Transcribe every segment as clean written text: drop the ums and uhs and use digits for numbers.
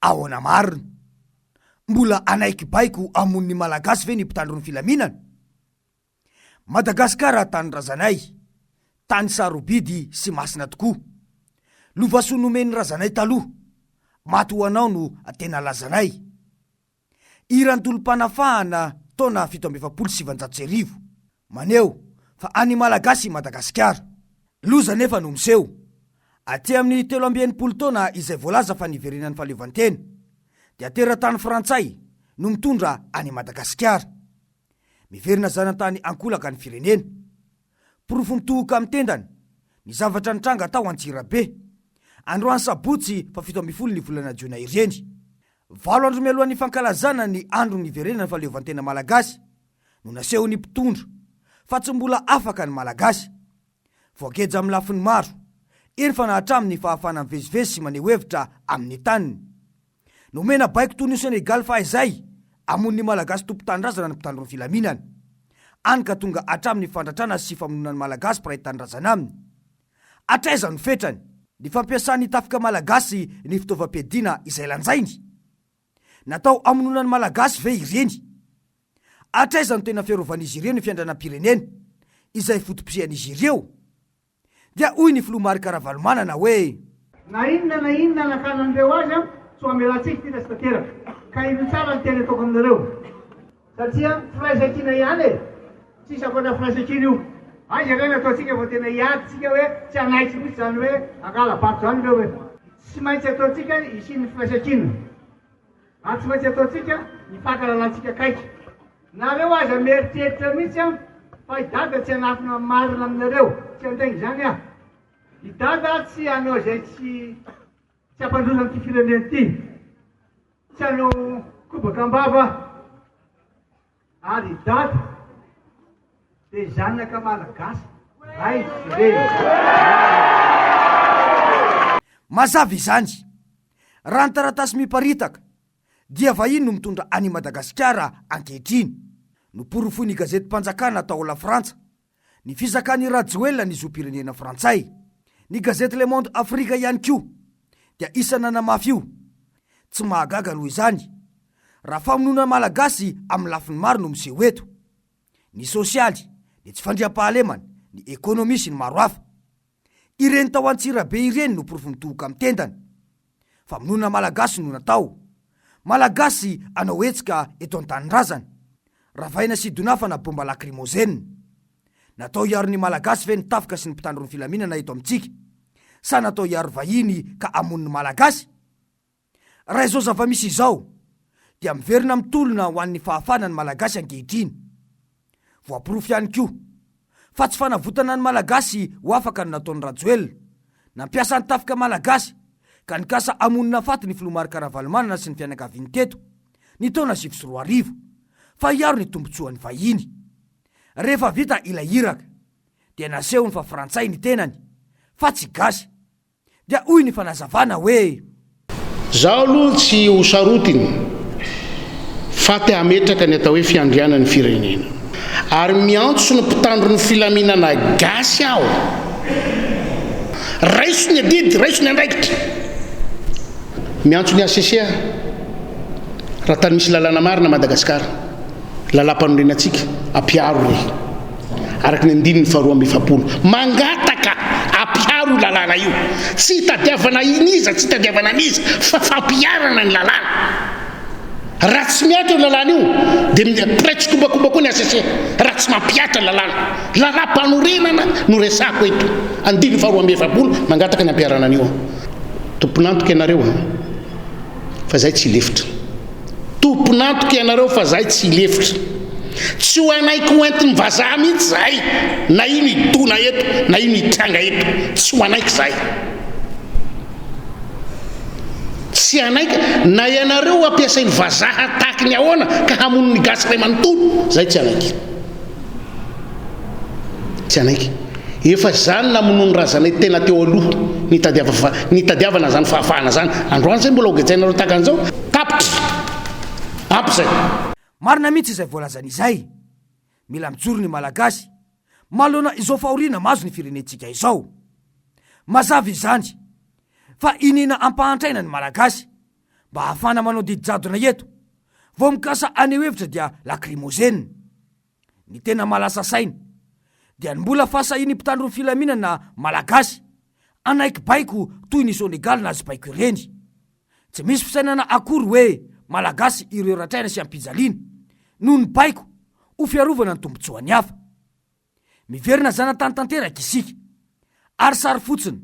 ahoana marina? Mbola anaiky baiko amon'ny malagasy ve ny mpitandro ny filaminana? Madagasikara tany razanay, tany sarobidy sy masina tokoa. Lovasoa nomeny razanay taloha, maty ho anao no tena lazanay. Irantolom-panafahana taona 1770 maneo fa any malagasy Madagasikara. Loza nefa no miseho. Aty amin'ny 17 taona izay voalaza fa niverenan'ny fahaleovantena, dia teratany Frantsay no mitondra any Madagasikara. Miverina zanatany ankolaka ny firenena. Porofo mitohoka amin'ny tendany, ny zavatra nitranga tao Antsirabe. Androany sabotsy fa 17 ny volana Jona ireny. 7 andro mialohan'ny fankalazana ny andro niverenan'ny fahaleovantena malagasy no naseho ny mpitondra fa tsy mbola afaka ny malagasy. Voageja amin'ny lafiny maro, eny fa nahatramin'ny fahafana mivezivezy sy maneho hevitra amin'ny taniny. Nomena baiko toy ny Senegal fahaizay amon'ny malagasy tompo-tanindrazana ny mpitandro ny filaminana. Any ka tonga hatramin'ny fandratrana sy famononan'ny malagasy mpiray tanindrazana aminy. Atraiza no fetrany ny fampiasan'ny tafika malagasy ny fitaovam-piadiana izay lanjainy? Natao amononan'ny malagasy ve ireny? Atraiza no tena fiarovan'izy ireo ny fiandranam-pirenena izay fotom-pian'izy ireo? Dia hoy ny filoha Marakaravalomana hoe na inona nakanandreo azy so amelatsika ty tateraka ka ino tsara ny tena ataoko aminareo satria firaisan-kina ihany tsisy akoatra firaisan-kina io. Azy reny ataotsika vao tena hiadytsika hoe tsy anaitsy mitsy zany hoe angalabato zany reo hoe tsy maintsy ataotsika isin'ny firaisan-kina, tsy maintsy ataotsika hifankalalantsika kaiky. Nareo azy ameritreritra mitsy fa idada tsy anafina marina aminareo, tsy andaingy zany idada tsy anao zay tsy ampandrosa ty firenena ty, tsy anao kobaka ambava ary idada de zanaka malagasy ay re. Mazava izany, raha ny taratasy miparitaka dia vahiny no mitondra any Madagasikara ankehitriny. No porofoy ny gazety mpanjakana tao la Frantsa, ny fizakan'ny Rajoelina ny zom-pirenena Frantsay. Ny gazety Le Monde Afrika ihany koa dia isana namafy io. Tsy mahagaga noho izany raha famonona malagasy amin'ny lafiny maro no miseho eto: ny sosialy, ny tsy fandriam-pahalemana, ny ekonomi sy ny maro hafa. Ireny tao Antsirabe ireny no porofo mitohoka amin'ny tendany. Famonona malagasy no natao. Malagasy anao etsika eto an-tanindrazana. Ravaina sy donafana bomba lacrymogène. Natao hiaro ny malagasy ve ny tafika sy ny mpitandro ny filaminana eto amintsika? Sa natao hiaro vahiny ka amon'ny malagasy? Raha izao zava-misy izao dia miverina mitolona ho an'ny fahafana ny malagasy ankehitriny. Voaporofo ihany koa fa tsy fanavotana ny malagasy ho afaka no nataon'ny Rajoelina. Nampiasa ny tafika malagasy ka nikasa amonina faty ny filoha Marakaravalomana sy ny fianakaviany teto ny taona 2024 fa hiaro ny tombotsoan'ny vahiny. Rehefa vita ilay iraka dia nasehony fa Frantsay ny tenany fa tsy gasy. Dia hoy ny fanazavana hoe zaho aloha tsy ho sarotiny fa te hametraka ny atao hoe fiandrianany firenena ary miantso ny mpitandro ny filaminana gasy aho. Raiso ny adidy, raiso ny andraikitra, miantso ny ACC raha tany misy lalàna marina Madagasikara, lalam-panorenantsika ampiaro re araky ny andininy 220 mangataka ampiaro lalàna io, tsy tadiavana iniza, tsy tadiavana aniza fa fampiarana ny lalàna. Raha tsy miatra io lalàna io dia prêtre kobakoba koa ny ACC. Raha tsy mampiatra lalàna, lalam-panorenana no resako eto, andininy 220 mangataka ny ampiarana an'io. Tomponantoka ianareo fa zay tsy lefitra. Tomponantoka ianareo fa zay tsy lefitra. Tsy ho anaiky hoentiny vazaha mihitsy zay, na ino idona eto, na ino itranga eto, tsy ho anaiky zay. Tsy anaiky na ianareo ampiasainy vazaha tahaky ny ahoana ka hamono ny gasy ray manontolo, zay tsy anaiky. Tsy anaiky. Efa zany namono ny razanay tena teo aloha nitadiavana zany fahafahana zany. Androany zay mbola hogejainareo tahaka an'izao tapitra ampy zay. Marina mihitsy izay voalazan'izay. Mila mijoro ny malagasy malona izao fahoriana mazo ny firenentsika izao. Mazava izany fa inina ampahantraina ny malagasy mba hahafana manao didijadona eto. Vao mikasa aneo hevitra dia lakrimozena. Ny tena malasa saina dia mbola fasahiny mpitandro ny filaminana malagasy anaiky baiko toy ny Senegal na azy baiko ireny. Tsy misy fisainana akory hoe malagasy ireo ratraina sy ampijaliana noho ny baiko ho fiarovana ny tombotsoany hafa. Miverina zanatany tanteraka isika ary sary fotsiny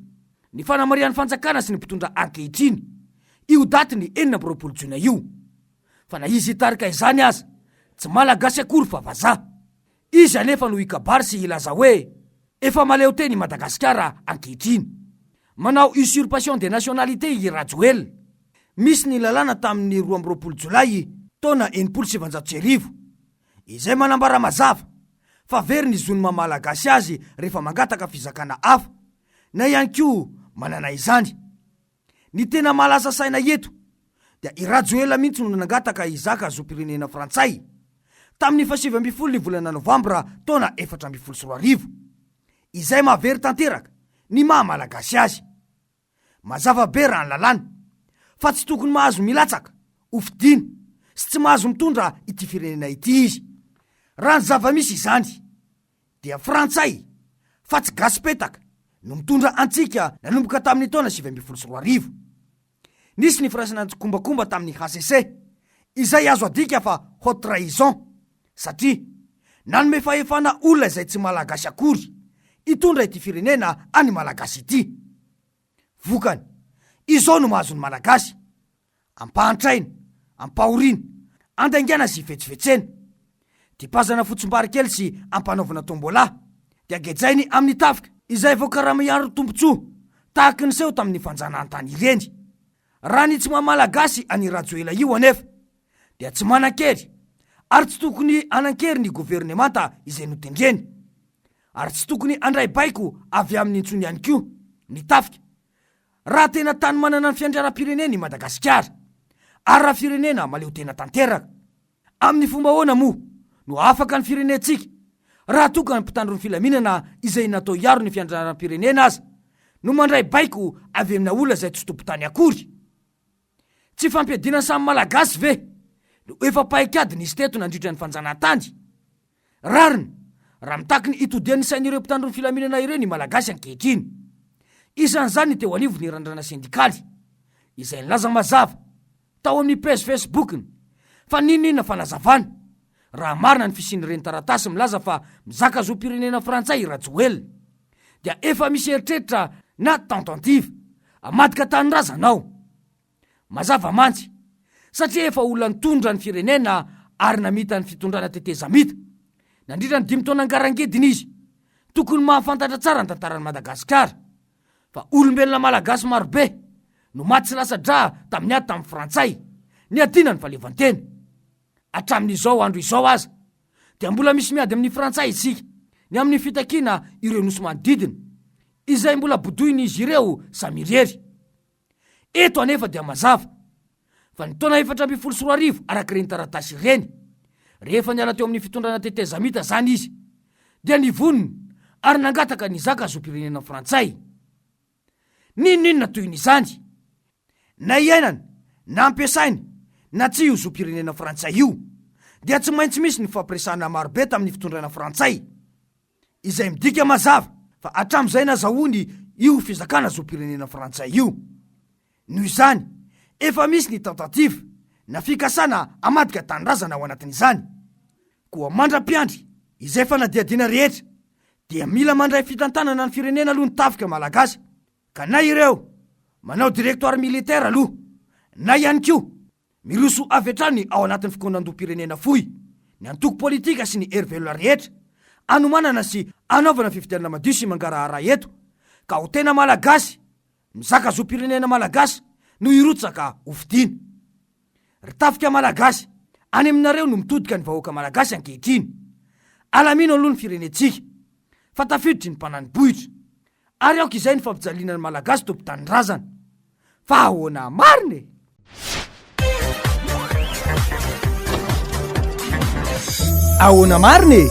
ny fanamarian'ny fanjakana sy ny mpitondra ankehitriny io daty ny 24 Jona io. Fa na izy hitarika izany aza tsy malagasy akory fa vazaha. Izy anefa no ikabary sy ilaza hoe efa maleo teny Madagasikara ankehitriny. Manao usurpation de nationalité i Rajoel. Misy ny lalàna tamin'ny 12 Jolay taona 1709 izay manambara mazava fa very ny zonoma malagasy azy rehefa mangataka fizakana hafa na ihany koa manana izany. Ny tena malaza saina eto dia i Rajoel mihitsy no nangataka izaka zom-pirenena frantsay tamin'ny 7 ny volana Novambra taona 1412 izay mahavery tanteraka ny maha malagasy azy. Mazava be raha ny lalàna fa tsy tokony mahazo milatsaka ofidina sy tsy mahazo mitondra ity firenena ity izy. Raha ny zava-misy izany dia frantsay fa tsy gaspetaka no mitondra antsika nanomboka tamin'ny taona 712. Nisy ny firasana kombakomba tamin'ny HCC izay azo adika fa haute trahison satria nanome fahefana olona izay tsy malagasy akory hitondra ity firenena any malagasy ity. Vokany izao no mahazo ny malagasy ampahantraina, ampahoriana, andaingana sy vetsevetsena, tipazana fotsombary kely sy ampanaovana tombola, dia gejainy amin'ny tafika izay voakaraha miaro tombotsoa tahaka ny seho tamin'ny fanjanahantany ireny. Raha ny tsy maha-malagasy any Rajoela io anefa dia tsy manan-kery ary tsy tokony anan-kery ny governemanta izay notendreny ary tsy tokony andray baiko avy amin'ny intsony ihany koa ny tafika. Raha tena tany manana ny fiandrianam-pirenena i Madagasikara ary raha firenena maleo tena tanteraka, amin'ny fomba hoana moa no afaka ny firenentsika raha tokany mpitandro ny filaminana izay natao iaro ny fiandrianam-pirenena aza no mandray baiko avy amina olona izay tsy tompotany akory. Tsy fampiadina samy malagasy ve no efa paikady nisy teto nandritra ny fanjanahantany? Rariny raha mitaky ny itodian'ny sain'ireo mpitandro ny filaminana ireny malagasy ankehitriny. Isan'izany ny teo anivo ny randrana sindikaly izay nilaza mazava tao amin'ny page Facebookny fa ninona fanazavana raha marina ny fisin'ireny taratasy milaza fa mizaka zom-pirenena frantsay i Rajoel dia efa misy eritreritra na tentative amadika tanyrazanao. Mazava mantsy satria efa olona nitondra ny firenena ary namita ny fitondrana teteza mita nandritra ny 5 taona ngarangediny izy. Tokony mahafantatra tsara ny tantaran'i Madagasikara fa olombelona malagasy marobe no maty sy lasa dra tamin'ny ady tamin'ny frantsay ny adina ny valevantena. Hatramin'izao andro izao aza dia mbola misy miady amin'ny frantsay isika ny amin'ny fitakiana ireo nosy manodidina izay mbola bodoiny izy ireo samirery. Eto anefa dia mazava fa ny taona 1412 arak'ireny taratasy ireny rehefa niala teo amin'ny fitondrana teteza mita zany izy dia nivoniny ary nangataka nizaka zom-pirenena frantsay. Ninona toy n'izany na iainana na ampiasaina na tsy io zom-pirenena frantsay io dia tsy maintsy misy ny fampiresana marobe tamin'ny fitondrana frantsay izay midika mazava fa hatramin'izay nazahoany io fizakana zom-pirenena frantsay io. Noho izany efa misy ny tentative na fikasana amadika tanindrazana ao anatin'izany. Koa mandra-piandry izay fanadiadiana rehetra dia mila mandray fitantanana ny firenena aloha ny tafika malagasy ka na ireo manao direktoire militaire aloha na ihany koa miroso avy hatrany ao anatin'ny fikondram-pirenena fohy ny antoko politika sy ny hery-velona rehetra anomanana sy anaovana fifidianana madio sy mangarahara eto ka ho tena malagasy mizaka zom-pirenena malagasy no irotsaka ofidina. Ry tafika malagasy any aminareo no mitodika ny vahoaka malagasy ankehitriny. Alamino aloha ny firenetsika fa tafiditry ny mpanany bohitra ary aoka izay ny fampijaliana ny malagasy tompo-tanindrazana fa ahoana mariny. Ahoana mariny